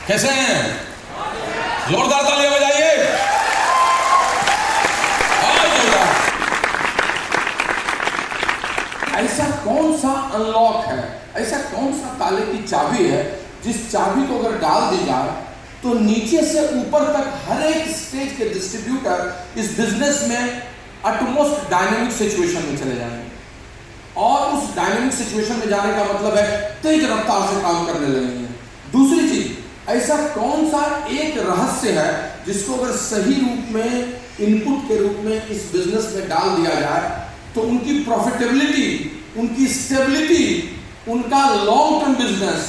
कैसे हैं? जोरदार तालियां बजाइए। ऐसा कौन सा अनलॉक है, ऐसा कौन सा ताले की चाबी है जिस चाबी को अगर डाल दी जाए तो नीचे से ऊपर तक हर एक स्टेज के डिस्ट्रीब्यूटर इस बिजनेस में अटमोस्ट डायनेमिक सिचुएशन में चले जाएंगे। और उस डायनेमिक सिचुएशन में जाने का मतलब है तेज रफ्तार से काम करने लगेंगे। दूसरी चीज, ऐसा कौन सा एक रहस्य है जिसको अगर सही रूप में इनपुट के रूप में इस बिजनेस में डाल दिया जाए तो उनकी प्रॉफिटेबिलिटी, उनकी स्टेबिलिटी, उनका लॉन्ग टर्म बिजनेस,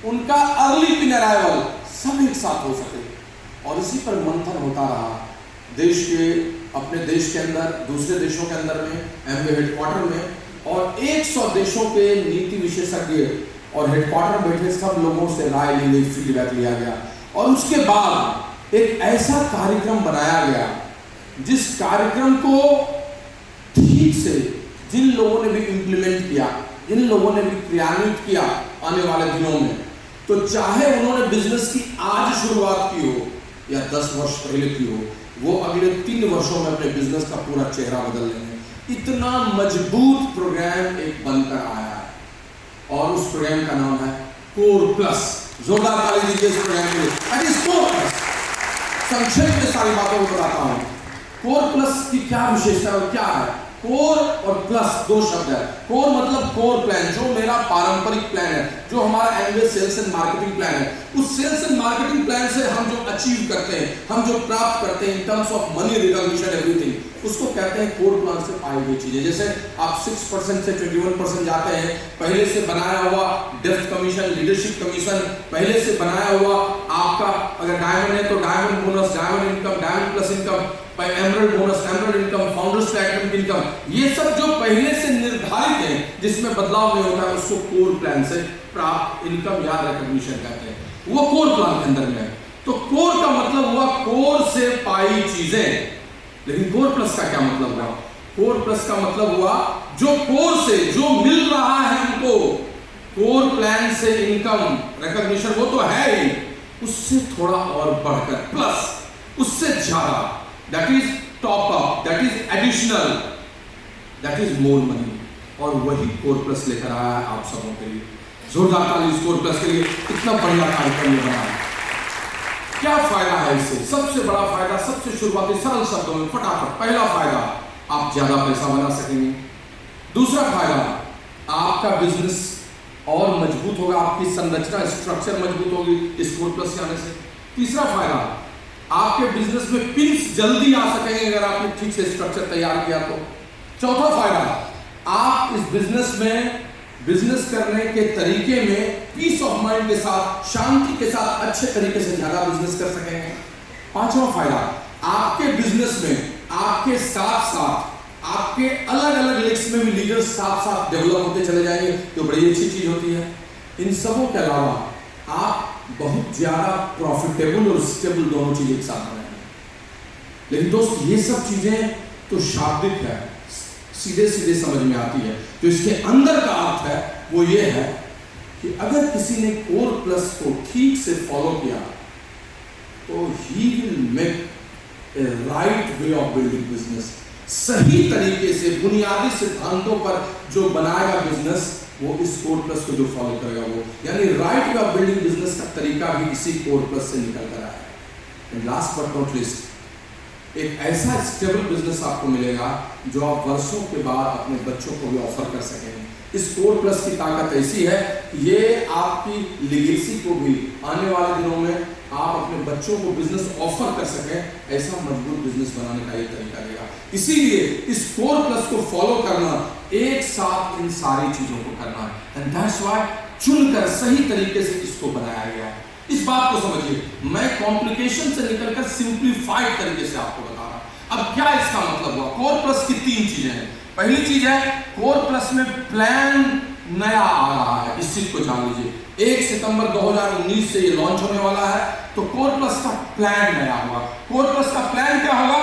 उनका अर्ली पिन अराइवल सब एक साथ हो सके। और इसी पर मंथन होता रहा देश के, अपने देश के अंदर, दूसरे देशों के अंदर में, एमवे हेडक्वार्टर में, और 100 देशों के नीति विशेषज्ञ और हेडक्वार्टर में बैठे सब लोगों से राय ली गई, फीडबैक लिया गया। और उसके बाद एक ऐसा कार्यक्रम बनाया गया जिस कार्यक्रम को ठीक से जिन लोगों ने भी इम्प्लीमेंट किया, जिन लोगों ने भी क्रियान्वित किया आने वाले दिनों में, तो चाहे उन्होंने बिजनेस की आज शुरुआत की हो या 10 वर्ष पहले की हो, वो अगले 3 वर्षों में अपने बिजनेस का पूरा चेहरा बदल लेंगे। इतना मजबूत प्रोग्राम एक बनकर आया है और उस प्रोग्राम का नाम है कोर प्लस। जोरदार ताली दीजिए इस प्रोग्राम के लिए। कोर प्लस, संक्षेप में सारी बातों को बताता हूं। कोर प्लस की क्या विशेषता और क्या है? कोर और प्लस 2 शब्द है। कोर मतलब कोर प्लान, जो मेरा पारंपरिक प्लान है, जो हमारा Amway sales and marketing plan है, उस सेल्स एंड मार्केटिंग प्लान से हम जो अचीव करते हैं, हम जो प्राप्त करते हैं in terms of money, recognition, everything, उसको कहते हैं कोर प्लान से पाई गई चीजें। जैसे आप 6% से 21% जाते हैं, पहले से बनाया हुआ डेप्थ कमीशन, लीडरशिप कमीशन, पहले से बनाया हुआ आपका अगर डायमंड है तो diamond bonus, diamond income, diamond plus income, emerald bonus, emerald income, founders platinum income, ये सब जो पहले से निर्धारित है जिसमें बदलाव नहीं होता है, उसको कोर प्लान से प्राप्त इनकम या रिकॉग्निशन कहते हैं। वो कोर प्लान के अंदर में है। तो कोर का मतलब हुआ कोर से पाई चीजें। लेकिन कोर प्लस का क्या मतलब हुआ? कोर प्लस का मतलब हुआ जो कोर से जो मिल रहा है हमको, कोर प्लान से इनकम रिकॉग्निशन, वो तो है ही, उससे थोड़ा और बढ़कर प्लस, उससे ज्यादा, that is top up, that is additional, that is more money। और वही कोर प्लस लेकर आया है आप सबों के लिए। जोरदार ताली इस कोर प्लस के लिए। इतना बढ़िया कार्यक्रम ये बना है। क्या फायदा है इससे? सबसे बड़ा फायदा, सबसे शुरुआती सरल शब्दों में फटाफट, पहला फायदा, आप ज्यादा पैसा बना सकेंगे। दूसरा फायदा, आपका बिजनेस और मजबूत होगा, आपकी संरचना, स्ट्रक्चर मजबूत होगी इस कोर प्लस के आने से। तीसरा फायदा, आपके बिजनेस में पिंस जल्दी आ सकेंगे अगर आपने ठीक से स्ट्रक्चर तैयार किया तो। चौथा फायदा, आप इस बिजनेस में, बिजनेस करने के तरीके में पीस ऑफ माइंड के साथ, शांति के साथ, अच्छे तरीके से ज्यादा बिजनेस कर सकेंगे। पांचवा फायदा, आपके बिजनेस में आपके साथ साथ आपके अलग अलग लेग्स में भी लीडर्स साथ साथ डेवलप होते चले जाएंगे, तो बड़ी अच्छी चीज होती है। इन सबों के अलावा आप बहुत ज्यादा प्रॉफिटेबल और स्टेबल दोनों चीजें एक साथ बनाएंगे। लेकिन दोस्त, ये सब चीजें तो शाब्दिक है, सीधे सीधे समझ में आती है। जो इसके अंदर का अर्थ है वो ये है कि अगर किसी ने कोर प्लस को ठीक से फॉलो किया तो he will make A right way of building business. सही तरीके से बुनियादी सिद्धांतों पर जो बनाएगा बिजनेस, वो इस कोर प्लस को जो फॉलो करेगा वो, यानी right way of building business का तरीका भी इसी कोर प्लस से निकल कर आया है। लास्ट बट नॉट लीस्ट, एक ऐसा स्टेबल बिजनेस आपको मिलेगा जो आप वर्षों के बाद अपने बच्चों को भी ऑफर कर सकेंगे। इस कोर प्लस की ताकत ऐसी है कि ये आपकी लीगेसी को भी आने वाले दिनों में आप अपने बच्चों को बिजनेस ऑफर कर सकें, ऐसा मजबूत बिजनेस बनाने का ये तरीका देगा। इसीलिए इस कोर प्लस को फॉलो करना, एक साथ इन सारी चीजों को करना है, एंड दैट्स व्हाई चुनकर सही तरीके से इसको बनाया गया है। इस बात को समझिए, मैं कॉम्प्लिकेशन से निकलकर सिंप्लीफाइड तरीके से आपको बता रहा हूं। अब क्या इसका मतलब हुआ? कोर प्लस की 3 चीजें हैं। पहली चीज है, कोर प्लस में प्लान नया आ रहा है, इस चीज को जान लीजिए। 1 सितंबर 2019 से ये लॉन्च होने वाला है, तो कोर प्लस का प्लान नया होगा। कोर प्लस का प्लान क्या होगा?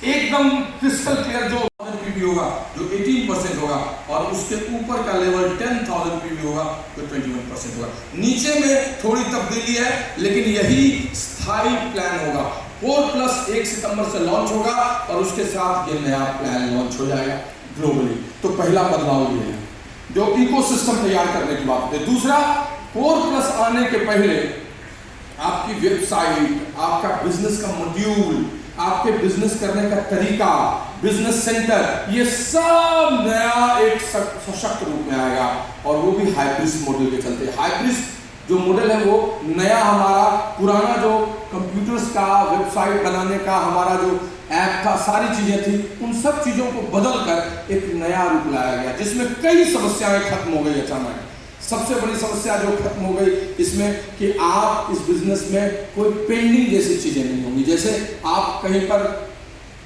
एकदम क्रिस्टल क्लियर जो पीवी होगा, जो 18% होगा, और उसके ऊपर का लेवल 10,000 पीवी होगा तो 21% होगा। नीचे में थोड़ी तब्दीली है, लेकिन यही स्थायी प्लान होगा। 4+ 1 सितंबर से लॉन्च होगा और उसके साथ ये नया प्लान लॉन्च हो जाएगा ग्लोबली। तो पहला बदलाव ये है जो इकोसिस्टम तैयार करने की बात है। दूसरा, 4+ आने के पहले आपकी वेबसाइट, आपका बिजनेस का मॉड्यूल, आपके बिजनेस करने का तरीका, बिजनेस सेंटर, ये सब नया एक सशक्त रूप में आएगा, और वो भी हाइब्रिड मॉडल के चलते। हाइब्रिड जो मॉडल है वो नया, हमारा पुराना जो कंप्यूटर्स का वेबसाइट बनाने का हमारा जो ऐप था, सारी चीजें थी, उन सब चीजों को बदल कर एक नया रूप लाया गया, जिसमें कई समस्याएं खत्म हो गई अचानक। सबसे बड़ी समस्या जो खत्म हो गई इसमें कि आप इस बिजनेस में कोई पेंडिंग जैसी चीजें नहीं होंगी। जैसे आप कहीं पर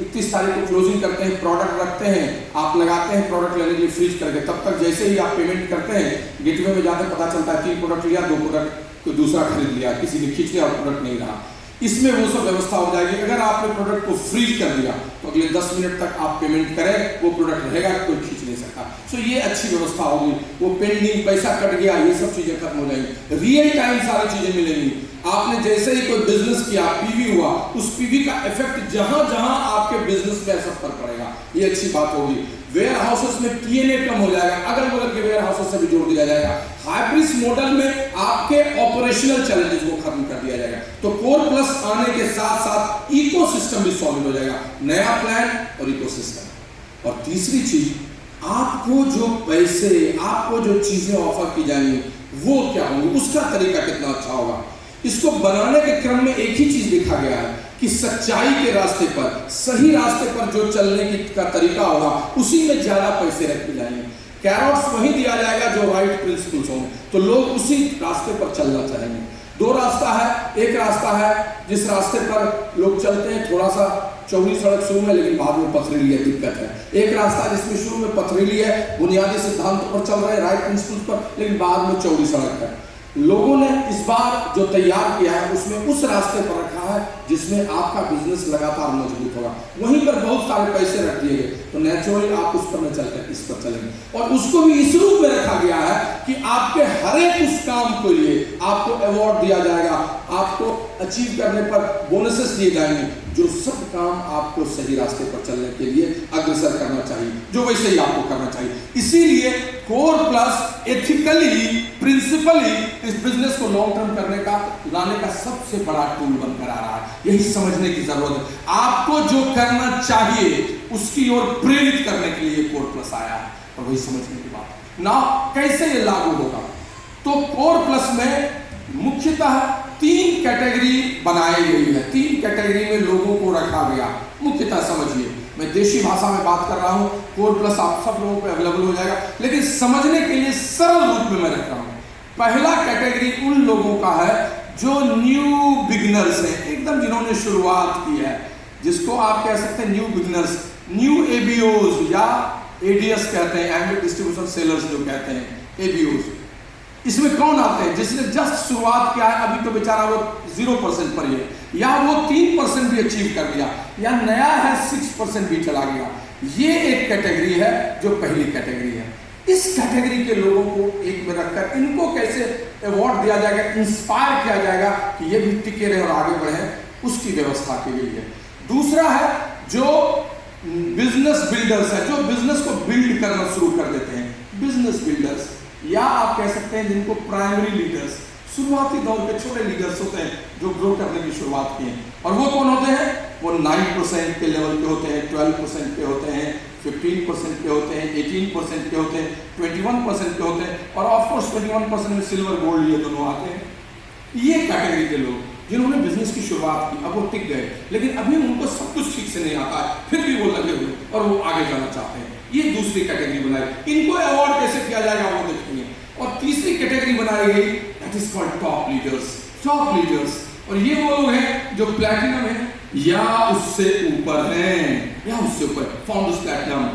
31 तारीख को क्लोजिंग करते हैं, प्रोडक्ट रखते हैं, आप लगाते हैं प्रोडक्ट लेने के लिए फ्रीज करके, तब तक जैसे ही आप पेमेंट करते हैं, गेटवे में जाकर पता चलता है 3 प्रोडक्ट लिया, 2 प्रोडक्ट कोई दूसरा खरीद लिया, किसी ने खींच लिया और प्रोडक्ट नहीं रहा। इसमें वो सब व्यवस्था हो जाएगी। अगर आपने प्रोडक्ट को फ्रीज कर दिया तो अगले 10 मिनट तक आप पेमेंट करें, वो प्रोडक्ट रहेगा, कोई खींच नहीं सकता। सो ये अच्छी व्यवस्था होगी। वो पेंडिंग, पैसा कट गया, ये सब चीजें खत्म हो जाएंगी। रियल टाइम सारी चीजें मिलेंगी। आपने जैसे ही कोई बिजनेस किया, पीवी हुआ, उस पीवी का इफेक्ट जहां जहां आपके बिजनेस में असर पर पड़ेगा, ये अच्छी बात होगी। वेयर हाउसेस में टीएनए कम हो जाएगा, अगल बगल के वेयर हाउसेस से भी जोड़ दिया जाएगा। हाइब्रिड मॉडल में आपके ऑपरेशनल चैलेंजेस को खत्म कर दिया जाएगा। तो 4+ आने के साथ साथ इकोसिस्टम भी सॉलिड हो जाएगा, नया प्लान और इकोसिस्टम। और तीसरी चीज, आपको जो पैसे, आपको जो चीजें ऑफर की जाएंगी वो क्या होंगी, उसका तरीका कितना अच्छा होगा। इसको बनाने के क्रम में एक ही चीज लिखा गया है कि सच्चाई के रास्ते पर, सही रास्ते पर जो चलने का तरीका होगा, उसी में ज्यादा पैसे रखे जाएंगे। कैरोट्स वही दिया जाएगा जो राइट प्रिंसिपल्स हों, तो लोग उसी रास्ते पर चलना चाहेंगे। 2 रास्ता है। एक रास्ता है जिस रास्ते पर लोग चलते हैं, थोड़ा सा चौड़ी सड़क शुरू में, लेकिन बाद में पथरीली है, दिक्कत है। एक रास्ता जिसमें शुरू में पथरीली है, बुनियादी सिद्धांत पर चल रहे हैं, राइट प्रिंसिपल्स पर, लेकिन बाद में चौड़ी सड़क है। लोगों ने इस बार जो तैयार किया है उसमें उस रास्ते पर रखा है जिसमें आपका बिजनेस लगातार मजबूत होगा। वहीं पर बहुत सारे पैसे रख दिए गए, तो नेचुरली आप उस पर न चलकर इस पर चलेंगे। और उसको भी इस रूप में रखा गया है कि आपके हर एक उस काम के लिए आपको अवार्ड दिया जाएगा, आपको अचीव करने पर बोनसेस दिए जाएंगे, जो सब काम आपको सही रास्ते पर चलने के लिए अग्रसर करना चाहिए, जो वैसे ही आपको करना चाहिए। इसीलिए 4+ एथिकली, प्रिंसिपली इस बिजनेस को लॉन्ग टर्म करने का, लाने का सबसे बड़ा टूल बनकर आ रहा है। यही समझने की जरूरत है। आपको जो करना चाहिए उसकी ओर प्रेरित करने के लिए 4+ आया है, और वही समझने की बात है ना। कैसे ये लागू होगा, तो 4+ में मुख्यतः 3 कैटेगरी बनाई गई है। 3 कैटेगरी में लोगों को रखा गया। मुख्यतः समझिए, मैं देशी भाषा में बात कर रहा हूं, 4+ आप सब लोगों को अवेलेबल हो जाएगा, लेकिन समझने के लिए सरल रूप में मैं रख रहा हूं। पहला कैटेगरी उन लोगों का है जो न्यू बिगिनर्स हैं, एकदम जिन्होंने शुरुआत की है, जिसको आप कह सकते हैं न्यू बिगिनर्स, न्यू एबीओज या एडीएस कहते हैं, एंड डिस्ट्रीब्यूशन सेलर्स जो कहते हैं, एबीओज। इसमें कौन आते हैं? जिसने जस्ट शुरुआत किया है, अभी तो बेचारा वो 0% पर ही है, या वो 3% भी अचीव कर लिया, या नया है 6% भी चला गया। ये एक कैटेगरी है जो पहली कैटेगरी है। इस कैटेगरी के लोगों को एक में रखकर इनको कैसे अवार्ड दिया जाएगा, इंस्पायर किया जाएगा कि ये भी टिके रहे और आगे बढ़े, उसकी व्यवस्था की गई है। दूसरा है जो बिजनेस बिल्डर्स है, जो बिजनेस को बिल्ड करना शुरू कर देते हैं, बिजनेस बिल्डर्स, या आप कह सकते हैं जिनको प्राइमरी लीडर्स, शुरुआती दौर के छोटे लीडर्स होते हैं जो ग्रो करने की शुरुआत की है। और वो कौन होते हैं? वो 9% के लेवल पे होते हैं, 12% पे होते हैं, 15% पे होते हैं, 18% पे होते हैं, 21% पे होते हैं, और ऑफकोर्स 21% में सिल्वर गोल्ड ये दोनों आते हैं। ये कैटेगरी के लोग जिन्होंने बिजनेस की शुरुआत की, अब वो टिक गए, लेकिन अभी उनको सब कुछ ठीक से नहीं आता है, फिर भी वो लगे हुए और वो आगे जाना चाहते हैं। ये दूसरी कैटेगरी बनाई। इनको अवार्ड कैसे किया जाएगा वो देखेंगे। और तीसरी कैटेगरी बनाई गई, that is called top leaders. Top leaders, और ये वो लोग हैं जो प्लैटिनम है या उससे ऊपर हैं, या उससे ऊपर, founders platinum,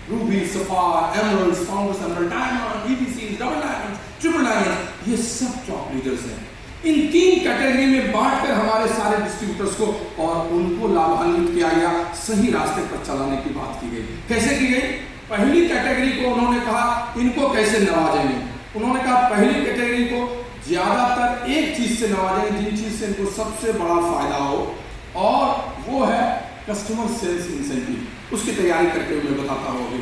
Ruby, sapphire, emeralds, founders emerald, diamond, EBC, double diamond, triple diamond, ये सब टॉप लीडर्स हैं। इन 3 कैटेगरी में बांटकर हमारे सारे डिस्ट्रीब्यूटर्स को और उनको लाभान्वित किया गया, सही रास्ते पर चलाने की बात की गई। कैसे की गई? पहली कैटेगरी को उन्होंने कहा इनको कैसे नवाजेंगे। उन्होंने कहा पहली कैटेगरी को ज्यादातर एक चीज से नवाजेंगे जिन चीज से इनको सबसे बड़ा फायदा हो, और वो है कस्टमर सेल्स इंसेंटिव। उसकी तैयारी करके मैं बताता हूँ अभी।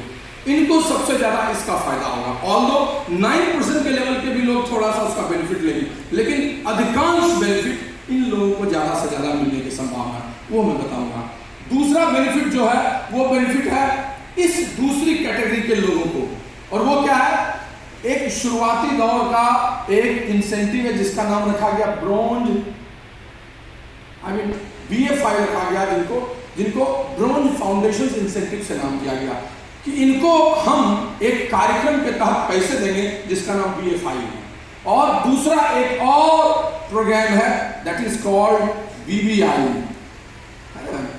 इनको सबसे ज्यादा इसका फायदा होगा। ऑल्दो 9% के लेवल के भी लोग थोड़ा सा उसका बेनिफिट लेंगे, लेकिन अधिकांश बेनिफिट इन लोगों को ज्यादा से ज्यादा मिलने की संभावना है, वो मैं बताऊंगा। दूसरा बेनिफिट जो है वो बेनिफिट है इस दूसरी कैटेगरी के लोगों को, और वो क्या है? एक शुरुआती दौर का एक इंसेंटिव है जिसका नाम रखा गया ब्रोंज, BA5 रखा गया, जिनको ब्रोंज फाउंडेशन इंसेंटिव से नाम दिया गया कि इनको हम एक कार्यक्रम के तहत पैसे देंगे जिसका नाम BA5 है। और दूसरा एक और प्रोग्राम है that is called BBI,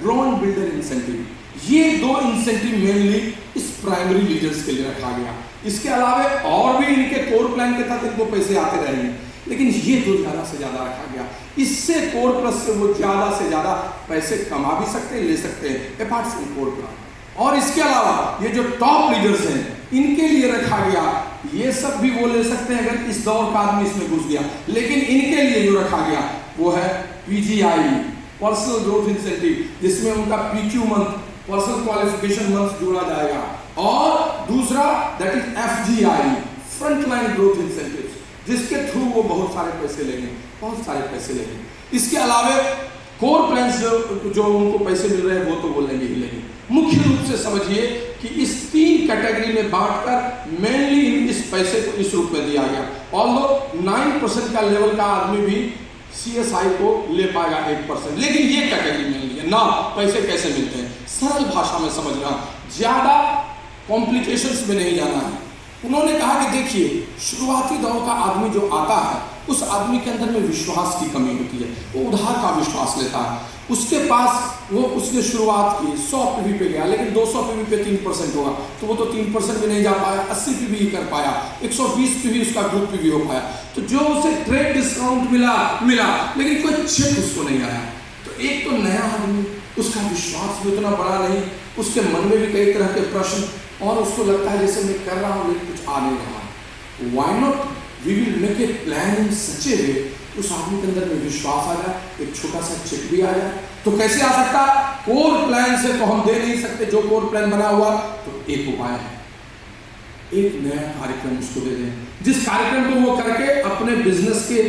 bronze builder incentive. ये 2 इंसेंटिव मेनली इस प्राइमरी लीडर्स के लिए रखा गया। इसके अलावा और भी इनके कोर प्लान के तहत इनको पैसे आते रहेंगे, लेकिन ये 2 ज्यादा से ज्यादा रखा गया। इससे कोर प्लस से वो ज्यादा से ज्यादा पैसे कमा भी सकते हैं, ले सकते हैं अपार्ट फ्रॉम कोर प्लान। और इसके अलावा ये जो टॉप लीडर्स हैं इनके लिए रखा गया, ये सब भी वो ले सकते हैं अगर इस दौर का आदमी इसमें घुस गया, लेकिन इनके लिए जो रखा गया वो है PGI, पर्सनल ग्रोथ इंसेंटिव, जिसमें उनका PQ month, personal qualification month जोड़ा जाएगा। और दूसरा that is FGI, front line growth incentive, जिसके थ्रू वो बहुत सारे पैसे लेंगे। इसके अलावा कोर प्लान्स जो उनको पैसे मिल रहे हैं वो तो वो लेंगे ही लेंगे। मुख्य रूप से समझिए कि इस 3 कैटेगरी में बांटकर मेनली इस पैसे को इस रूप में दिया गया। ऑल्दो 9% का लेवल का आदमी भी CSI को ले पाएगा 8%, लेकिन ये कैटेगरी में नहीं है ना। पैसे कैसे मिलते हैं सरल भाषा में समझना, ज्यादा कॉम्प्लिकेशंस में नहीं जाना है। उन्होंने कहा कि देखिए, शुरुआती दौर का आदमी जो आता है उस आदमी के अंदर में विश्वास की कमी होती है, वो उधार का विश्वास लेता है। उसके पास उसने शुरुआत की 100 PV पे गया, लेकिन 200 PV पे 3% होगा तो वो तो 3% भी नहीं जा पाया, 80 PV ही कर पाया, 120 PV उसका ग्रुप PV हो पाया। तो जो उसे ट्रेड डिस्काउंट मिला लेकिन कोई चेक उसको नहीं आया। तो एक तो नया आदमी, उसका विश्वास भी उतना बड़ा नहीं, उसके मन में भी कई तरह के प्रश्न, और उसको लगता है जैसे मैं कर रहा हूँ लेकिन कुछ आ नहीं रहा। Why not we will make a plan in such a way, उस आदमी के अंदर में विश्वास आ जाए, एक छोटा सा चेक भी आ जाए। तो कैसे आ सकता? कोर प्लान से तो हम दे नहीं सकते जो कोर प्लान बना हुआ। तो एक उपाय है, एक नया कार्यक्रम उसको दे दें, जिस कार्यक्रम को वो करके अपने बिजनेस के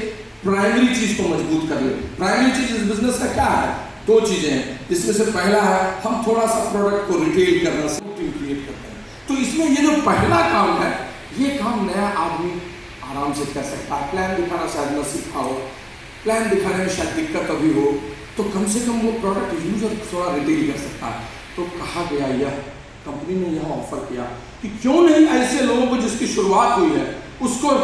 प्राइमरी चीज को मजबूत कर ले। प्राइमरी चीज इस बिजनेस का क्या है? 2 चीजें हैं, जिसमें से पहला है हम थोड़ा सा प्रोडक्ट को रिटेल करना, क्रिएट करते हैं। तो इसमें ये जो पहला काम है, ये काम नया आदमी आराम से कर सकता है। प्लान दिखाना शायद न सीखा हो, प्लान दिखाने में शायद दिक्कत अभी हो, तो कम से कम वो प्रोडक्ट यूजर थोड़ा रिटेल कर सकता है। तो कहा गया, यह कंपनी ने यह ऑफर किया कि क्यों नहीं ऐसे लोगों को जिसकी शुरुआत हुई है उसको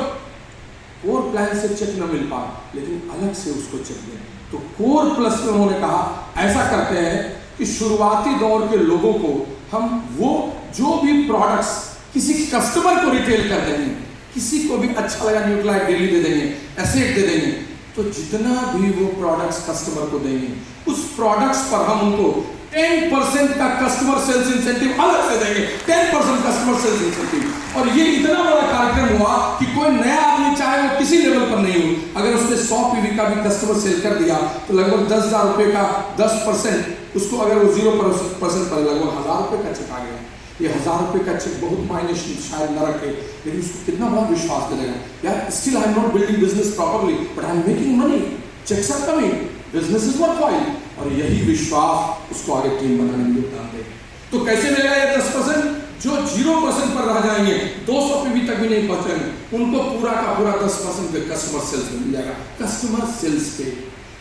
कोर प्लान से चेक न मिल पा, लेकिन अलग से उसको चेक दें। तो कोर प्लस में उन्होंने कहा ऐसा करते हैं कि शुरुआती दौर के लोगों को हम वो जो भी प्रोडक्ट्स किसी कस्टमर को रिटेल कर देंगे, किसी को भी अच्छा लगा न्यूट्रलाइट डेली दे देंगे, एसेट दे देंगे, तो जितना भी वो प्रोडक्ट्स कस्टमर को देंगे उस प्रोडक्ट्स पर हम उनको 10% का कस्टमर सेल्स इंसेंटिव अलग से देंगे। 10% कस्टमर सेल्स इंसेंटिव। और ये इतना बड़ा कार्यक्रम हुआ कि कोई नया आदमी चाहे वो किसी लेवल पर नहीं हो, अगर उसने 100 PV का भी कस्टमर सेल कर दिया तो लगभग 10,000 रुपये का 10% उसको, अगर वो 0% पर लगभग 1,000 रुपये का चेक आ गया। ये 1,000 रुपये का चेक बहुत मायने शायद न रखे, लेकिन उसको कितना बड़ा विश्वास दे देगा, यार still I am not building business properly but I am making money, checks are coming, business is worthwhile. और यही विश्वास उसको आगे टीम बनाने में योगदान देगा। तो कैसे मिलेगा ये 10%? जो 0% पर रह जाएंगे, 200 PV तक भी नहीं पहुंचेंगे, उनको पूरा का पूरा 10% पे कस्टमर सेल्स में मिल जाएगा। कस्टमर सेल्स पे,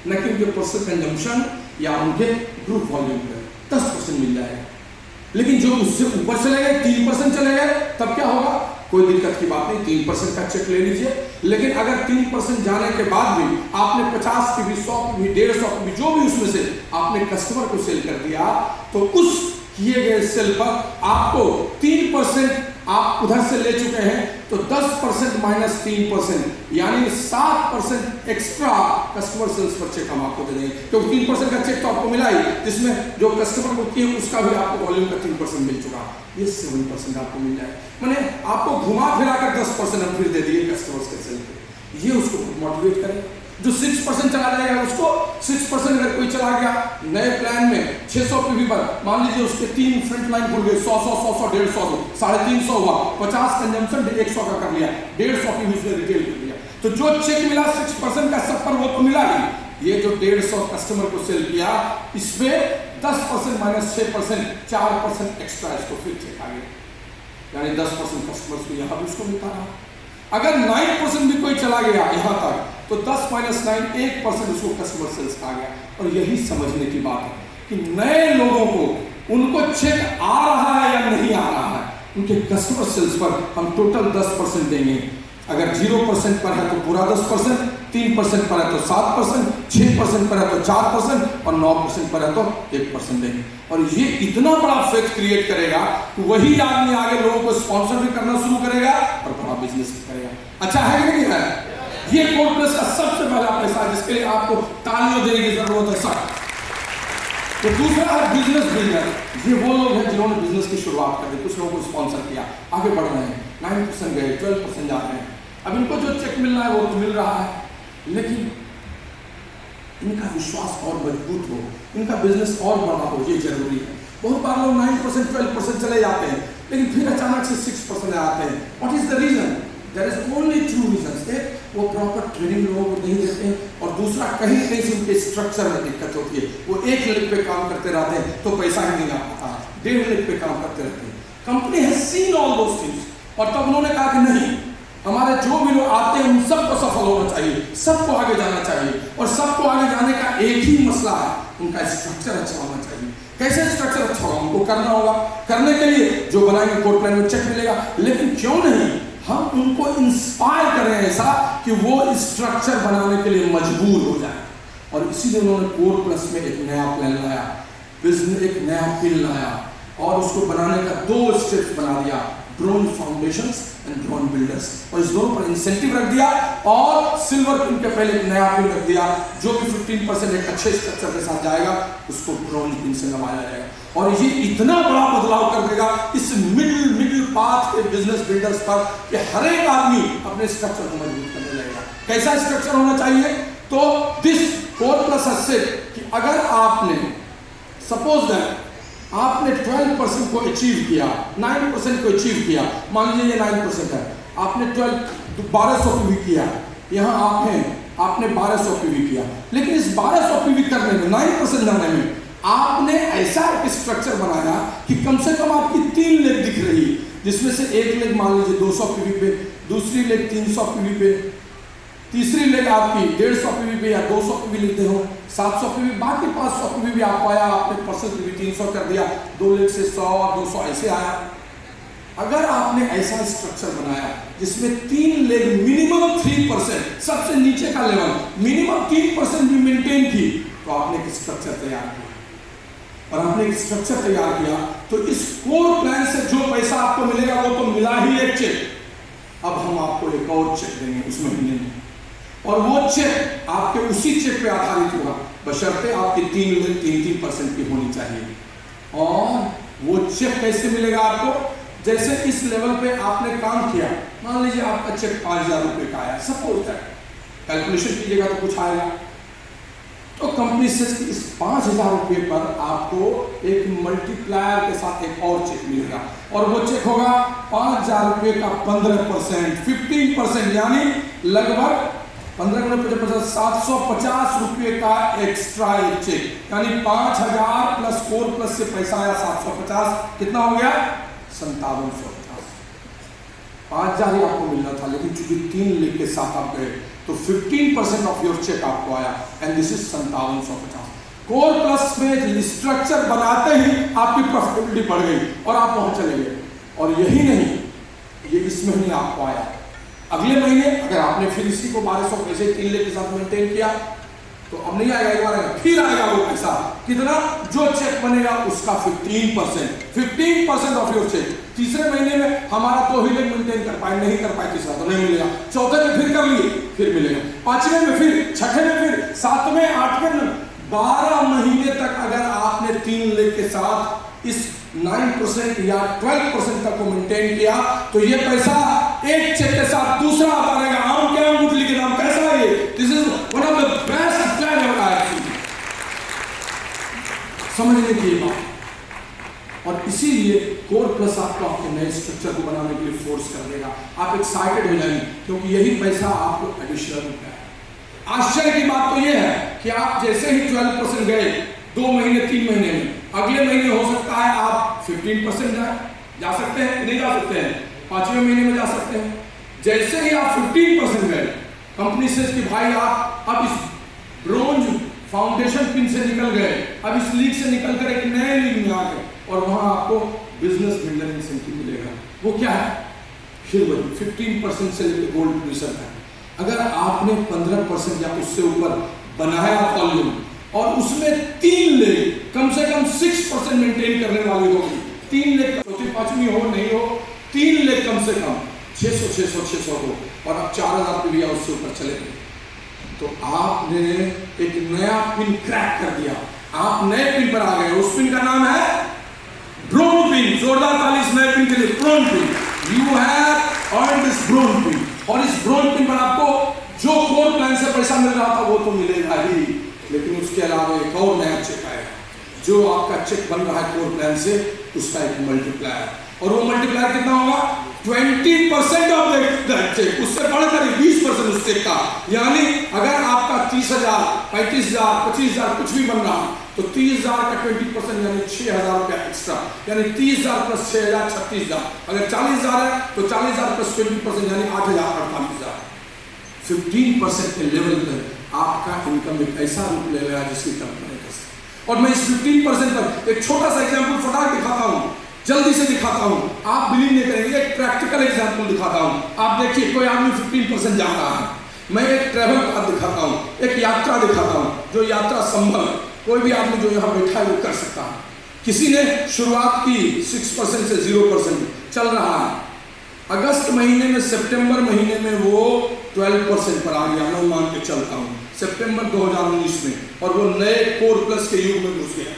न कि उनके पर्सनल कंजम्पशन या उनके ग्रुप वॉल्यूम पे 10% मिल जाएगा। लेकिन जो उससे ऊपर चले गए, 3% चले गए, तब क्या होगा? कोई दिक्कत की बात नहीं, 3% का चेक ले लीजिए। लेकिन अगर 3% जाने के बाद भी आपने 50 PV, 100 PV, 150 PV जो भी उसमें से आपने कस्टमर को सेल कर दिया, तो उस किए गए सेल पर आपको 3% आप उधर से ले चुके हैं, तो 10% माइनस 3% यानी 7% एक्स्ट्रा कस्टमर सेल्स पर चेक हम आपको दे देंगे, क्योंकि 3% का चेक तो आपको मिला ही, जिसमें जो कस्टमर को किए उसका भी आपको वॉल्यूम का 3% मिल चुका, ये 7% आपको मिल जाए। मैंने आपको घुमा फिरा कर 10% हम फिर दे दिए कस्टमर्स के सेल पे, ये उसको मोटिवेट करें। जो 6% चला जाएगा उसको 6%, अगर कोई चला गया नए प्लान में 600 पीवी पर, मान लीजिए उसके 3 फ्रंट लाइन खुल गए, 100 150 350 हुआ, 50 कंजम्पशन 100 का कर लिया, 150 पीवी उसने रिटेल कर लिया, तो जो चेक मिला 6% का सब पर वो तो मिला ही, ये जो 150 कस्टमर को सेल किया इसमें 10% माइनस 6% 4% एक्स्ट्रा इसको फिर चेक आ गया, यानी 10% कस्टमर्स को यहाँ भी उसको मिलता रहा। अगर 9% भी कोई चला गया यहाँ तक, तो 10 माइनस 9 1% उसको कस्टमर सेल्स का आ गया। और यही समझने की बात है कि नए लोगों को उनको चेक आ रहा है या नहीं आ रहा है, उनके कस्टमर सेल्स पर हम टोटल 10% देंगे। अगर 0% पर है तो पूरा 10%, 3% पर है तो 7%, 6% पर है तो 4% और 9% पर है तो 1% देंगे। और ये इतना बड़ा फेथ क्रिएट करेगा कि वही आदमी आगे लोगों को स्पॉन्सर भी करना शुरू करेगा और बड़ा बिजनेस भी करेगा। अच्छा है कि नहीं है? ये कोड प्लस का सबसे पहला पैसा है जिसके लिए आपको तालियों देने की जरूरत है सर। तो दूसरा है बिजनेस बिल्डर। ये वो लोग हैं जिन्होंने बिजनेस की शुरुआत कर दी, कुछ लोगों को स्पॉन्सर किया, आगे बढ़ रहे हैं, 9% गए, 12% जा रहे हैं। अब इनको जो चेक मिलना है वो तो मिल रहा है, लेकिन इनका विश्वास और मजबूत हो, इनका बिजनेस और बड़ा हो, ये जरूरी है। बहुत बार लोग 9% 12% चले जाते हैं, लेकिन फिर अचानक से 6% आते हैं। What is the reason? There is only 2 reasons. एक, वो प्रॉपर ट्रेनिंग लोगों को नहीं देते हैं, और दूसरा कहीं कहीं से उनके स्ट्रक्चर में दिक्कत होती है। वो 1 लेग पे काम करते रहते हैं तो पैसा ही नहीं आ पाता, 1.5 लेग पे काम करते रहते हैं। Company has seen all those things, और तब उन्होंने कहा कि नहीं, हमारे जो भी लोग आते हैं उन सबको सफल होना चाहिए, सबको आगे जाना चाहिए, और सबको आगे जाने का एक ही मसला है, उनका स्ट्रक्चर अच्छा होना चाहिए। कैसे स्ट्रक्चर अच्छा होगा? उनको करना होगा, करने के लिए जो बनाएंगे कोड प्लान में चेक मिलेगा, लेकिन क्यों नहीं हम उनको इंस्पायर करें ऐसा कि वो स्ट्रक्चर बनाने के लिए मजबूर हो जाए। और इसीलिए उन्होंने कोड प्लस में एक नया प्लान लाया, बिजनेस एक नया पिन लाया, और उसको बनाने का 2 स्टेप्स बना दिया, drone foundations and drone builders, और इस दोनों पर इंसेंटिव रख दिया, और सिल्वर पिन के पहले एक नया पिन रख दिया, जो भी 15% एक अच्छे स्ट्रक्चर के साथ जाएगा उसको ब्रॉन्ज पिन से नवाया जाएगा। और ये इतना बड़ा बदलाव कर देगा इस मिडिल पाथ के बिजनेस बिल्डर्स पर कि हर एक आदमी अपने स्ट्रक्चर को मजबूत करने लगेगा। कैसा स्ट्रक्चर होना चाहिए? तो दिस कोड प्लस एसेट कि अगर आपने सपोज दैट आपने 12% को अचीव किया, 9% को अचीव किया, मान लीजिए ये 9% है, आपने 1200 पीवी किया, यहाँ आप हैं, आपने 1200 पीवी किया, लेकिन इस 1200 पीवी करने में 9% जाने में आपने ऐसा एक स्ट्रक्चर बनाया कि कम से कम आपकी 3 लेग दिख रही, जिसमें से एक लेग मान लीजिए 200 पीवी पे, दूसरी लेग 300 पीवी पे, तीसरी लेग आपकी 150 पीवी पे या 200 पीवी लिखते हो, 700 पीवी, बाकी 500 पीवी भी आपको आया, आपने परसेंट पीवी 300 कर दिया, 2 लेग से 100 और 200 ऐसे आया। अगर आपने ऐसा स्ट्रक्चर बनाया जिसमें 3 लेग मिनिमम 3%, सबसे नीचे का लेवल मिनिमम 3% भी मेंटेन की, तो आपने एक स्ट्रक्चर तैयार किया। और आपने एक स्ट्रक्चर तैयार किया तो इस कोड प्लान से जो पैसा आपको मिलेगा वो तो मिला ही एक चेक, अब हम आपको एक और चेक देंगे उस महीने में, और वो चेक आपके उसी चेक पे आधारित होगा, बशर्ते आपकी 3% की होनी चाहिए। और वो चेक कैसे मिलेगा आपको? जैसे इस लेवल पे आपने काम किया, मान लीजिए आपका चेक 5000 रुपये का आया, सपोज दैट, कैलकुलेशन कीजिएगा तो कुछ आएगा, तो कंपनी से इस 5000 रुपये पर आपको एक मल्टीप्लायर के साथ एक और चेक मिलेगा, और वो चेक होगा 5000 रुपये का 15%, 15%, यानी लगभग 15 750 रुपये का एक्स्ट्रा एक चेक, यानी 5000 प्लस कोड प्लस से पैसा आया 750, कितना हो गया? 5750। 5000 ही आपको मिलना था, लेकिन चूंकि 3 लेग के साथ आप गए तो 15% ऑफ योर चेक आपको आया, and this is 5750। Core plus में स्ट्रक्चर बनाते ही आपकी प्रॉफिटेबिलिटी बढ़ गई और आप वहां चले गए। और यही नहीं, ये इस महीने आपको आया, अगले महीने अगर आपने फिर इसी को 1200 पैसे 3 लेग के साथ मेंटेन किया, तो अब नहीं आएगा, एक बार आएगा, फिर आएगा वो पैसा कितना, जो चेक बनेगा उसका 15% ऑफ योर चेक। तीसरे महीने में हमारा 2 ही लेग मेंटेन कर पाए, नहीं कर पाए तीसरा तो नहीं मिलेगा, चौथे में फिर कर लिए फिर मिलेगा, पांचवें में फिर, छठे में फिर, सातवें, आठवें में 12 महीने तक अगर आपने 3 लेग के साथ इस 9% या 12% तक को मेंटेन किया तो ये पैसा एक चेक के साथ दूसरा आता रहेगा। आम क्या गुठली के नाम कैसा है ये, this is one of the best plan ever I have seen. समझने की बात, और इसीलिए कोर प्लस आपको आपके नए स्ट्रक्चर को बनाने के लिए फोर्स कर देगा। आप एक्साइटेड हो जाएंगे क्योंकि यही पैसा आपको एडिशनल मिलता है। आश्चर्य की बात तो यह है कि आप जैसे ही 12% गए 2 महीने 3 महीने में, अगले महीने हो सकता है आप 15% जा सकते हैं, नहीं जा सकते हैं, 5वें महीने में जा सकते हैं। जैसे ही आप 15% गए, कंपनी से कि भाई आप अब इस ब्रोंज फाउंडेशन पिन से निकल गए, अब इस लीग से निकल कर एक नए लीग में आ गए, और वहां आपको बिजनेस बिल्डर इंसेंटिव मिलेगा। वो क्या है, 15% से लेकर गोल्ड प्रोड्यूसर है। अगर आपने 15% या उससे ऊपर बनाया वॉल्यूम और उसमें 3 लेग कम से कम 6% मेंटेन करने वाले हो, 3 लेग चौथी पांचवी हो नहीं हो, 3 लेग कम से कम 600 हो, और अब 4000 पे भी उससे ऊपर चले गए, तो आपने एक नया पिन क्रैक कर दिया, आप नए पिन पर आ गए। उस पिन का नाम है ब्रोन पिन। जोरदार ताली इस नए पिन के लिए, bronze pin. You have earned this bronze pin, और इस ब्रोन पिन पर आपको जो कोर प्लान से पैसा मिल रहा था वो तो मिलेगा ही, लेकिन उसके अलावा एक और नया चेक आएगा। जो आपका चेक बन रहा है कोर प्लान से, उसका एक मल्टीप्लायर, और वो मल्टीप्लायर कितना होगा, 20% ऑफ दैट चेक, उससे बढ़कर 20% उस चेक का। यानी अगर आपका 30,000, 35,000, 25,000 कुछ भी बन रहा, तो 30,000 का 20% यानी 6,000 रुपया एक्स्ट्रा, यानी 30,000 प्लस 6,000 36,000। अगर 40,000 है तो 40,000 प्लस 20% यानी 8,000 48,000। 15% के लेवल पर आपका इनकम एक ऐसा रूप ले रहा है जिसकी कल्पना नहीं कर सकते। और मैं इस 15% पर एक छोटा सा एग्जांपल फटाक दिखाता हूं, जल्दी से दिखाता हूं, आप बिलीव नहीं करेंगे। एक प्रैक्टिकल एग्जांपल दिखाता हूं। आप देखिए, कोई आदमी 15% जा रहा है, मैं एक ट्रैवल पाथ दिखाता हूं, एक यात्रा दिखाता हूं, जो यात्रा संभव कोई भी आदमी जो यहाँ बैठा है वो कर सकता है। किसी ने शुरुआत की 6% से 0% चल रहा है, अगस्त महीने में, सितंबर महीने में वो 12% पर आ गया, मैं मान के चलता हूँ, सितंबर 2019 में, और वो नए कोर प्लस के युग में घुस गया।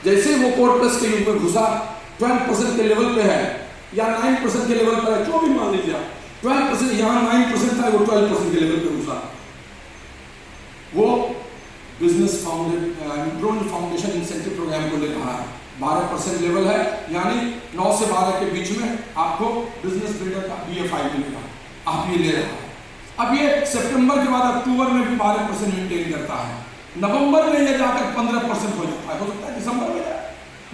जैसे वो कोर प्लस के युग में घुसा, 12% के लेवल पे है या 9% के लेवल पर है, जो भी मान लीजिए 12%, यहाँ 9% था, वो 12% के लेवल पे घुसा। वो बिजनेस फाउंडेशन इंसेंटिव प्रोग्राम को ले रहा है, 12% लेवल है, यानी 9 से 12 के बीच में आपको बिजनेस बिल्डर का BFI मिलेगा, आप ये ले रहा है। अब ये सितंबर के बाद अक्टूबर में भी 12% मेंटेन करता है, नवंबर में ये जाकर 15% हो जाता है, हो सकता है दिसंबर में जाए।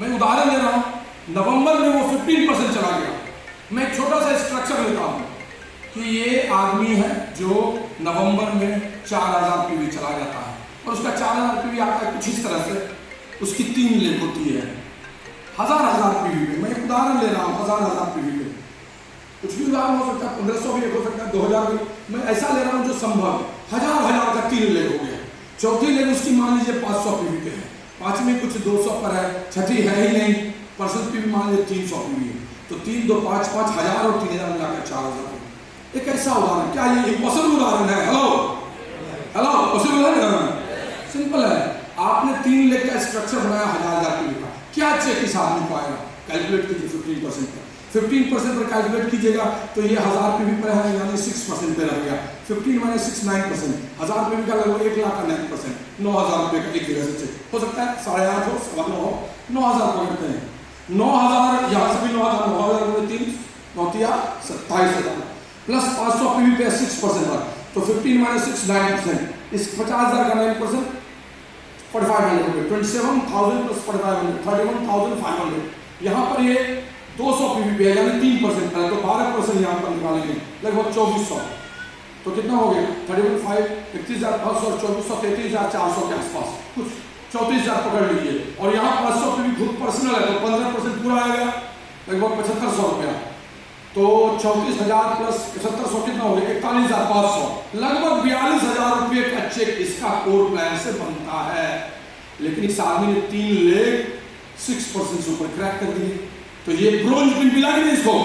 मैं उदाहरण ले रहा हूँ, नवंबर में वो 15% चला गया। मैं एक छोटा सा स्ट्रक्चर लेता हूँ कि ये आदमी है जो नवंबर में 4000 PV चला जाता है, और उसका 4000 PV आता है कुछ इस तरह से, उसकी 3 लेग होती है, 1000 PV में। मैं एक उदाहरण ले रहा हूँ, 1000 PV में, कुछ भी उदाहरण हो सकता है, 1500 भी हो सकता है, 2000 भी। मैं ऐसा ले रहा हूँ जो संभव, 1000 का 3 लेग हो गया। चौथी लेग उसकी मान लीजिए 500 PV पे है, पांचवी कुछ 200 पर है, छठी है ही नहीं, परसेंट PV मान लीजिए 300 PV है, तो 3 2 5 5,000 और 3,000 मिलाकर 4,000। एक ऐसा उदाहरण, क्या ये इम्पॉसिबल उदाहरण है? हेलो पॉसिबल है ना? सिंपल है। आपने 3 लेग का स्ट्रक्चर बनाया 1000 PV का, क्या चेक इस आदमी को आएगा? कैलकुलेट कीजिए 15% पर, 15% पर कैलकुलेट कीजिएगा तो ये 1000 PV पर है, यानी 6% पे रह गया। 15 - 6 9%, 1000 PV का लगभग 1 लाख का 9%, 9,000 रुपये का एक जगह से चेक हो सकता है, 8.5 हो, 9.5 हो, 9,000 पकड़ते हैं, 9,000 यहाँ से भी 9,000, 9,000 3 9 27,000 प्लस 500 PV पे 6% पर, तो 15 - 6 9%, इस 50,000 का 9% 4,500 रुपये, 27,000 प्लस 4,500 31,500। यहाँ पर ये 200 PV पे है, यानी 3% का है, तो 12% यहाँ पर निकालेंगे, लगभग 2,400। तो कितना हो गया? 31,500, 31,500, 2,400, 33,400 के आसपास, कुछ 34,000 पकड़ लीजिए। और यहाँ 500 PV खुद पर्सनल है, तो 15% पूरा आएगा, लगभग 7,500 रुपया। तो 34,000 प्लस 7500 कितना हो गया? 41,500, लगभग 42,000 रुपये का चेक इसका कोर प्लान से बनता है। लेकिन इस आदमी ने 3 लाख 6% से ऊपर क्रैक कर दिए। तो ये ब्रोंज पिन मिला कि नहीं इसको?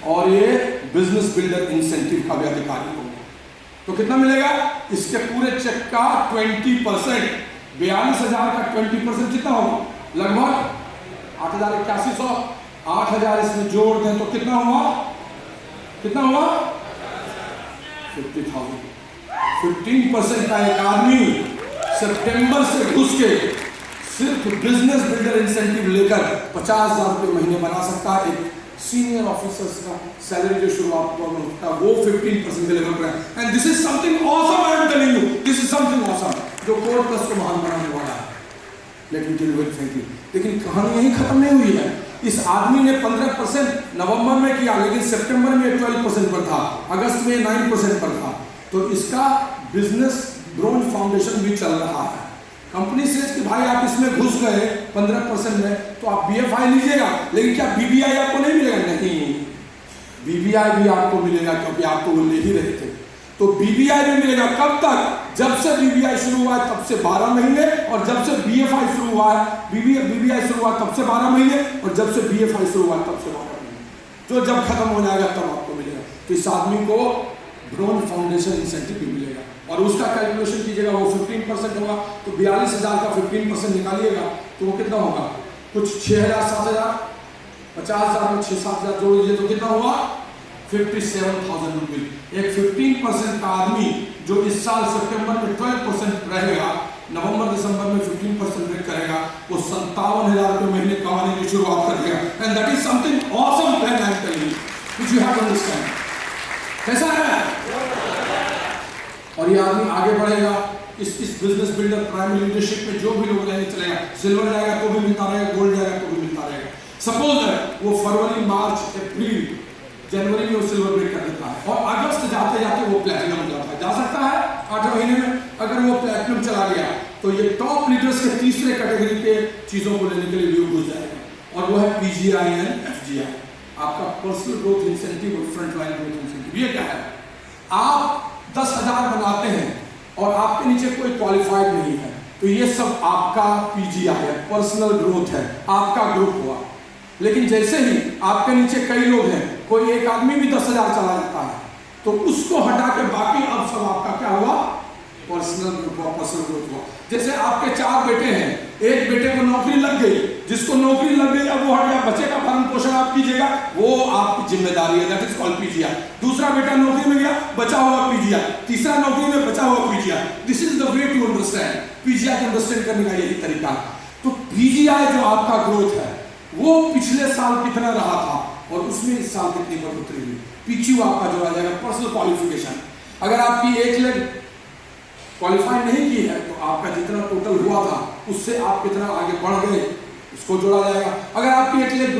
और ये बिजनेस बिल्डर इंसेंटिव का भी अधिकारी होगा। तो कितना मिलेगा? इसके पूरे चेक का 20%, 42,000 का 20% कितना होगा? लगभग 8,81,000। 8,000 इसमें जोड़ दें तो कितना हुआ? कितना हुआ? 50,000। 15% का एक आदमी सितंबर से घुस के सिर्फ बिजनेस बिल्डर इंसेंटिव लेकर 50,000 रुपये महीने बना सकता है। एक सीनियर ऑफिसर्स का सैलरी जो शुरुआत होता है वो 15% के लेवल पर है। And this is something awesome, I am telling you, this is something awesome जो कोर प्लस को महान बनाने वाला है। लेकिन कहानी यही खत्म नहीं हुई है। इस आदमी ने 15% नवंबर में किया, लेकिन सितंबर में 12% पर था, अगस्त में 9% पर था। तो इसका बिजनेस ब्रोंज फाउंडेशन भी चल रहा है। कंपनी से कि भाई आप इसमें घुस गए 15% में, तो आप BFI लीजिएगा, लेकिन क्या BBI आपको नहीं मिलेगा? नहीं, BBI भी आपको मिलेगा, क्योंकि आप तो वो ले ही रहे थे। तो BBI भी मिलेगा कब तक? जब से BBI शुरू हुआ है तब से 12 महीने, और जब से BFI शुरू हुआ है, BBI शुरू हुआ तब से 12 महीने, और जब से BFI शुरू हुआ तब से 12 महीने। तो जब खत्म हो जाएगा तब आपको मिलेगा। तो इस आदमी को ब्रोंज फाउंडेशन इंसेंटिव भी मिलेगा। और उसका कैलकुलेशन कीजिएगा, वो 15% होगा। तो 42,000 का 15% निकालिएगा तो वो कितना होगा? कुछ 6,000 7,000, 50,000 में 6-7,000 जोड़ लीजिए तो कितना हुआ? 57,000 रुपये। एक 15% का आदमी जो इस साल सितंबर में 12% रहेगा, नवंबर दिसंबर में 15% ब्रेक करेगा, वो 57,000 रुपये महीने कमाने की शुरुआत कर देगा। And that is something awesome plan I am telling you, which you have to understand. कैसा है? और ये आदमी आगे बढ़ेगा इस बिजनेस बिल्डर प्राइमरी लीडरशिप में। जो भी लोग लेने चलेगा, सिल्वर जाएगा तो भी मिलता रहेगा, गोल्ड जाएगा तो भी मिलता रहेगा। सपोज वो फरवरी मार्च अप्रैल जनवरी में वो सिल्वर ब्रेक कर देता है, और अगस्त जाते जाते वो प्लैटिनम जाता है। जा सकता है 8 महीने में। अगर वो प्लैटिनम चला गया तो ये टॉप लीडर्स के तीसरे कैटेगरी के चीजों को लेने के लिए भी घुस जाएगा, और वो है PGI एंड FGI, आपका पर्सनल ग्रोथ इंसेंटिव और फ्रंट लाइन ग्रोथ इंसेंटिव। ये क्या है? आप 10,000 बनाते हैं और आपके नीचे कोई क्वालिफाइड नहीं है, तो ये सब आपका PGI है, पर्सनल ग्रोथ है, आपका ग्रुप हुआ। लेकिन जैसे ही आपके नीचे कई लोग हैं, कोई एक आदमी भी 10,000 चला जाता है, तो उसको हटा के बाकी अब सब आपका क्या हुआ? पर्सनल ग्रुप हुआ, पर्सनल ग्रोथ हुआ। जैसे आपके 4 बेटे हैं, एक बेटे को नौकरी लग गई, जिसको नौकरी लग गई अब वो हट गया, बच्चे का भरण पोषण आप कीजिएगा, वो आपकी जिम्मेदारी है, दैट इज कॉल्ड PGI। दूसरा बेटा नौकरी में गया, बचा हुआ PGI। तीसरा नौकरी में, बचा हुआ PGI। This is the way to understand PGI को अंडरस्टैंड करने का यही तरीका। तो PGI जो आपका ग्रोथ है वो पिछले साल कितना रहा था और उसमें इस साल कितनी बढ़ोतरी हुई। PQ आपका जोड़ा जाएगा, पर्सनल क्वालिफिकेशन। अगर आपकी 1 लाख क्वालिफाई नहीं की है तो आपका जितना टोटल हुआ था उससे आप कितना आगे बढ़ गए उसको जोड़ा जाएगा। अगर आपकी 1 लाख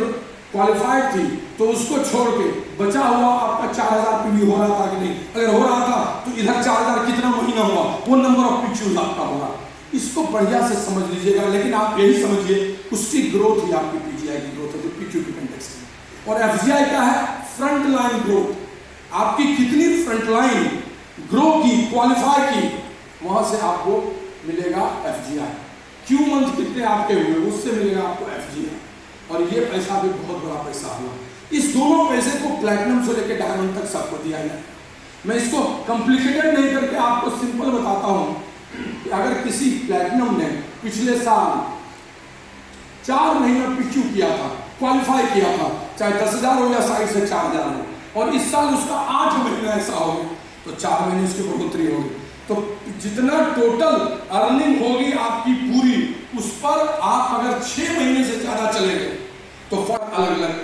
क्वालिफाइड थी तो उसको छोड़ के बचा हुआ आपका 4,000 PV हो रहा था कि नहीं, अगर हो रहा था तो इधर 4,000 कितना महीना हुआ, वो नंबर ऑफ PQ आपका होगा। इसको बढ़िया से समझ लीजिएगा, लेकिन आप यही समझिए उसकी ग्रोथ ही आपकी PGI की ग्रोथ है, जो PQ की कंटेक्स्ट में। और FGI क्या है? Front line growth. आपकी कितनी फ्रंट लाइन ग्रो की, क्वालिफाई की, वहां से आपको मिलेगा FGI। Q मंथ कितने आपके हुए, उससे मिलेगा आपको FGI। और ये पैसा भी बहुत बड़ा पैसा हुआ। इस दोनों पैसे को प्लैटिनम से लेकर डायमंड तक सबको दिया जाए। मैं इसको कॉम्प्लिकेटेड नहीं करके आपको सिंपल बताता हूं कि अगर किसी प्लैटिनम ने पिछले साल 4 महीना PQ किया था, क्वालिफाई किया था, चाहे 10,000 हो या 60 से 4,000 हो, और इस साल उसका 8 महीना ऐसा हो गया तो 4 महीने उसकी बढ़ोतरी होगी। तो जितना टोटल अर्निंग होगी आपकी पूरी, उस पर आप अगर 6 महीने से ज्यादा चले गए तो फर्क अलग अलग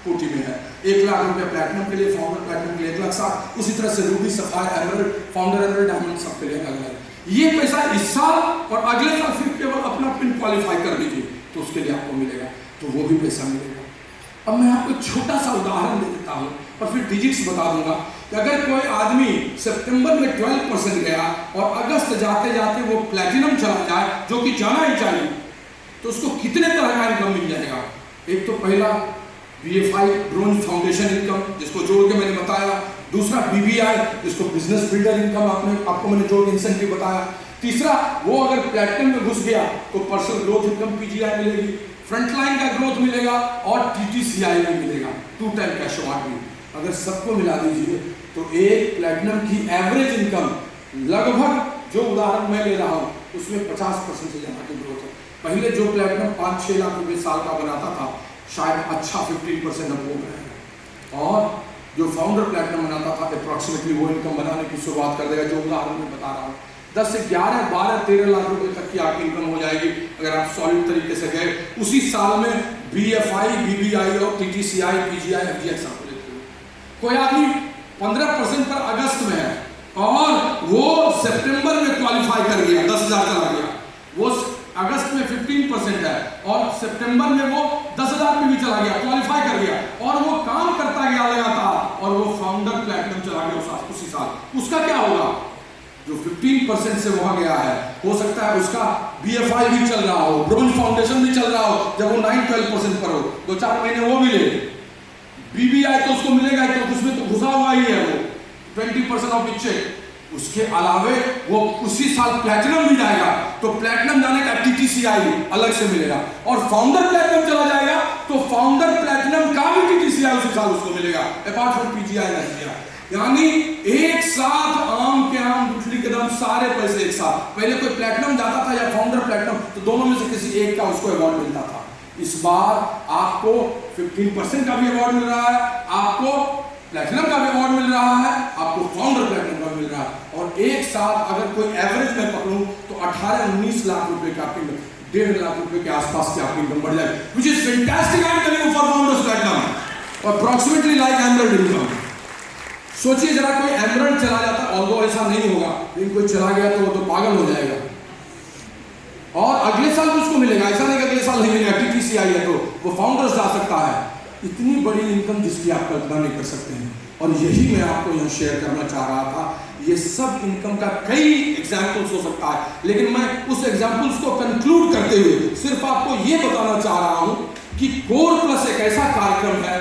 कोटि में है। 1 लाख रुपए प्लैटिनम के लिए, फाउंडर प्लैटिनम के लिए 1,60,000, उसी तरह से Ruby, sapphire, emerald, founder emerald, diamond सबके लिए अलग अलग। ये पैसा इस साल और अगले साल फिर केवल अपना पिन क्वालिफाई कर दीजिए तो उसके लिए आपको मिलेगा, तो वो भी पैसा मिलेगा। अब मैं आपको छोटा सा उदाहरण दे देता हूँ और फिर डिजिट्स बता दूंगा कि अगर कोई आदमी सितंबर में 12% गया और अगस्त जाते जाते वो प्लैटिनम चला जाए, जो कि जाना ही चाहिए, तो उसको कितने तरह का इनकम मिल जाएगा। एक तो पहला BFI ब्रोंज फाउंडेशन इनकम, जिसको जोड़ के मैंने बताया। दूसरा BBI, जिसको बिजनेस बिल्डर इनकम आपको मैंने जोड़ के इंसेंटिव बताया। तीसरा, वो अगर प्लेटिनम में घुस गया तो पर्सनल ग्रोथ इनकम PGI मिलेगी, फ्रंटलाइन का ग्रोथ मिलेगा और TTCI भी मिलेगा, 2 टाइम कैश अवार्ड भी। अगर सबको मिला दीजिए तो एक प्लेटिनम की एवरेज इनकम लगभग, जो उदाहरण मैं ले रहा हूँ उसमें 50% से ज़्यादा की ग्रोथ है। पहले जो प्लेटिनम 5-6 लाख रुपए साल का बनाता था, शायद अच्छा 15% अब हो गया है। और जो फाउंडर प्लेटिनम बनाता था अप्रॉक्सीमेटली वो इनकम बनाने की शुरुआत कर देगा, जो उदाहरण मैं बता रहा हूँ। 10 से 11, 12, 13 लाख रुपए तक की आपकी इनकम हो जाएगी अगर आप सॉलिड तरीके से गए उसी साल में BFI, BBI और TTCI, PGI, FGI आपको लेते हुए। कोई आदमी 15% पर अगस्त में है और वो सितंबर में क्वालिफाई कर गया, 10,000 चला गया। वो अगस्त में 15% है और सितंबर में वो 10,000 में भी चला गया, क्वालिफाई कर गया और वो काम करता गया लगातार और वो फाउंडर प्लेटिनम चला गया उसी साल। उसका क्या होगा? जो 15% से वहां गया है, हो सकता है उसका BFI भी चल रहा हो, ब्रोंज फाउंडेशन भी चल रहा हो, जब वो 9-12% पर हो, 2-4 महीने वो मिले। BBI तो उसको मिलेगा तो उसमें तो घुसा हुआ ही है वो 20% ऑफ इच चेक। उसके अलावे वो उसी साल प्लैटिनम भी जाएगा तो प्लैटिनम जाने का TTCI अलग से मिलेगा और फाउंडर प्लैटिनम चला जाएगा तो फाउंडर प्लैटिनम का भी TTCI उसी साल उसको मिलेगा, apart from PGI and FGI। यानी एक साथ आम के आम गुठली के दाम सारे पैसे एक साथ। पहले कोई प्लैटिनम जाता था या फाउंडर प्लैटिनम तो दोनों में से किसी एक का उसको अवार्ड मिलता था। इस बार आपको 15% का भी अवार्ड मिल रहा है, आपको प्लैटिनम का भी अवार्ड मिल रहा है, आपको फाउंडर प्लैटिनम का मिल रहा है और एक साथ अगर कोई एवरेज में पकड़ूं तो 18-19 लाख रुपए का आपकी 1.5 लाख रुपए के आसपास की आपकी इनकम बढ़ जाएगी, which is fantastic. I am telling you for founders platinum और अप्रॉक्सीमेटली लाइक एमरल्ड इनकम। सोचिए जरा कोई एमरल्ड चला जाता, ऑल्दो ऐसा नहीं होगा, लेकिन कोई चला गया तो वो तो पागल हो जाएगा और अगले साल उसको मिलेगा, ऐसा नहीं कि अगले साल नहीं मिलेगा। TTCI है तो वो फाउंडर्स जा सकता है। इतनी बड़ी इनकम जिसकी आप कल्पना नहीं कर सकते हैं और यही मैं आपको यहाँ शेयर करना चाह रहा था। ये सब इनकम का कई एग्जाम्पल्स हो सकता है, लेकिन मैं उस एग्जाम्पल्स को कंक्लूड करते हुए सिर्फ आपको ये बताना चाह रहा हूँ कि कोर प्लस एक ऐसा कार्यक्रम है